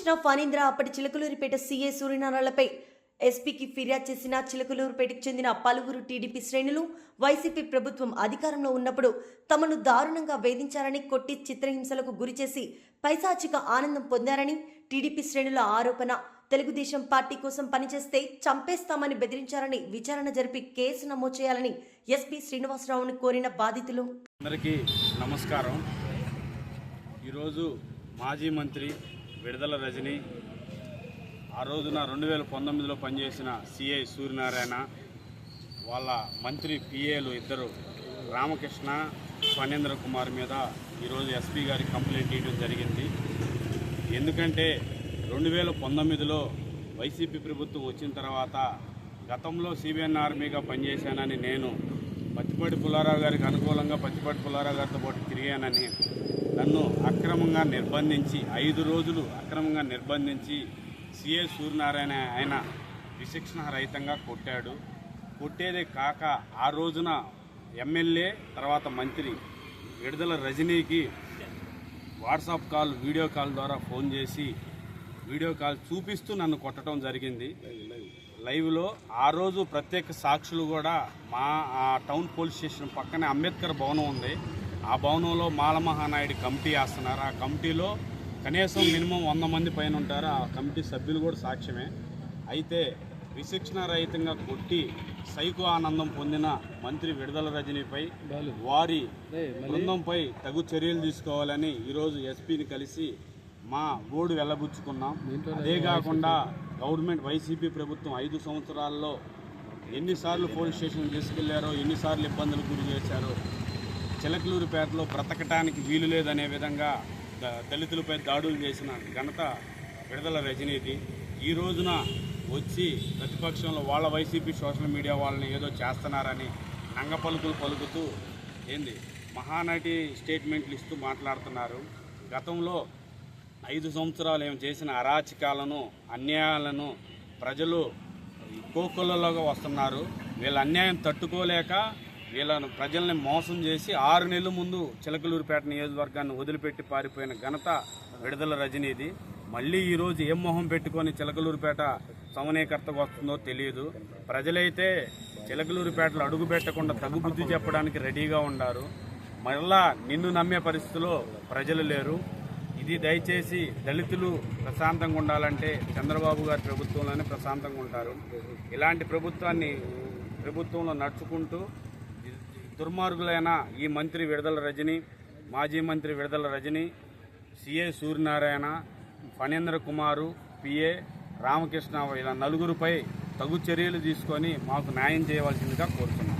రామకృష్ణ ఫణీంద్ర అప్పటి చిలకలూరిపేట సీఏ సూర్యనారాయణలపై ఎస్పీకి ఫిర్యాదు చేసిన చిలకలూరిపేటకు చెందిన పలువురు టీడీపీ శ్రేణులు వైసీపీ ప్రభుత్వం అధికారంలో ఉన్నప్పుడు తమను దారుణంగా వేధించారని, కొట్టి చిత్రహింసలకు గురిచేసి పైశాచిక ఆనందం పొందారని టీడీపీ శ్రేణుల ఆరోపణ. తెలుగుదేశం పార్టీ కోసం పనిచేస్తే చంపేస్తామని బెదిరించారని విచారణ జరిపి కేసు నమోదు చేయాలని ఎస్పీ శ్రీనివాసరావును కోరిన బాధితులు. అందరికీ నమస్కారం. ఈరోజు మాజీ మంత్రి విడుదల రజని, ఆ రోజున 2019లో పనిచేసిన సిఐ సూర్యనారాయణ, వాళ్ళ మంత్రి పిఏలు ఇద్దరు రామకృష్ణ ఫణీంద్ర కుమార్ మీద ఈరోజు ఎస్పీ గారికి కంప్లైంట్ ఇవ్వడం జరిగింది. ఎందుకంటే 2019లో వైసీపీ ప్రభుత్వం వచ్చిన తర్వాత గతంలో సిబిఎన్ ఆర్మీగా పనిచేశానని నేను పత్తిపాటి పుల్లారావు గారికి అనుకూలంగా పత్తిపాటి పుల్లారావు గారితో పాటు తిరిగానని నన్ను అక్రమంగా నిర్బంధించి 5 రోజులు అక్రమంగా నిర్బంధించి సిఏ సూర్యనారాయణ ఆయన విశిక్షణ రహితంగా కొట్టాడు. కొట్టేదే కాక ఆ రోజున ఎమ్మెల్యే తర్వాత మంత్రి విడుదల రజనీకి వాట్సాప్ కాల్, వీడియో కాల్ ద్వారా ఫోన్ చేసి వీడియో కాల్ చూపిస్తూ నన్ను కొట్టడం జరిగింది లైవ్లో. ఆ రోజు ప్రత్యేక సాక్షులు కూడా మా టౌన్ పోలీస్ స్టేషన్ పక్కనే అంబేద్కర్ భవనం ఉంది. ఆ భవనంలో మాలమహానాయుడు కమిటీ వేస్తున్నారు. ఆ కమిటీలో కనీసం మినిమం 100 మంది పైన ఉంటారు. ఆ కమిటీ సభ్యులు కూడా సాక్ష్యమే. అయితే విశిక్షణ రహితంగా కొట్టి సైకో ఆనందం పొందిన మంత్రి విడుదల రజనీపై వారి బృందంపై తగు చర్యలు తీసుకోవాలని ఈరోజు ఎస్పీని కలిసి మా గోడు వెళ్ళబుచ్చుకున్నాం. అదే కాకుండా గవర్నమెంట్ వైసీపీ ప్రభుత్వం 5 సంవత్సరాల్లో ఎన్నిసార్లు పోలీస్ స్టేషన్ తీసుకెళ్లారో, ఎన్నిసార్లు ఇబ్బందులు గురి చేశారో, చిలకలూరిపేటలో బ్రతకటానికి వీలు లేదనే విధంగా దళితులపై దాడులు చేసిన ఘనత విడుదల రజనీది. ఈ రోజున వచ్చి ప్రతిపక్షంలో వాళ్ళ వైసీపీ సోషల్ మీడియా వాళ్ళని ఏదో చేస్తున్నారని నంగపలుకులు పలుకుతూ మహానటి స్టేట్మెంట్లు ఇస్తూ మాట్లాడుతున్నారు. గతంలో 5 సంవత్సరాలు ఏం చేసిన అరాచకాలను, అన్యాయాలను ప్రజలు కోకొల్లలోగా వస్తున్నారు. వీళ్ళ అన్యాయం తట్టుకోలేక వీళ్ళను ప్రజల్ని మోసం చేసి 6 నెలల ముందు చిలకలూరిపేట నియోజకవర్గాన్ని వదిలిపెట్టి పారిపోయిన ఘనత విడుదల రజనీది. మళ్ళీ ఈరోజు ఏం మొహం పెట్టుకొని చిలకలూరిపేట సమన్వయకర్తకు వస్తుందో తెలియదు. ప్రజలైతే చిలకలూరిపేటలో అడుగు పెట్టకుండా తగు బుద్ధి చెప్పడానికి రెడీగా ఉన్నారు. మళ్ళా నిన్ను నమ్మే పరిస్థితిలో ప్రజలు లేరు. ఇది దయచేసి దళితులు ప్రశాంతంగా ఉండాలంటే చంద్రబాబు గారి ప్రభుత్వంలోనే ప్రశాంతంగా ఉంటారు. ఇలాంటి ప్రభుత్వంలో నడుచుకుంటూ దుర్మార్గులైన ఈ మంత్రి విడుదల రజని, మాజీ మంత్రి విడుదల రజని, సిఏ సూర్యనారాయణ, ఫణీంద్ర కుమారు, పిఏ రామకృష్ణ, ఇలా 4 తగు చర్యలు తీసుకొని మాకు న్యాయం చేయవలసిందిగా కోరుతున్నాం.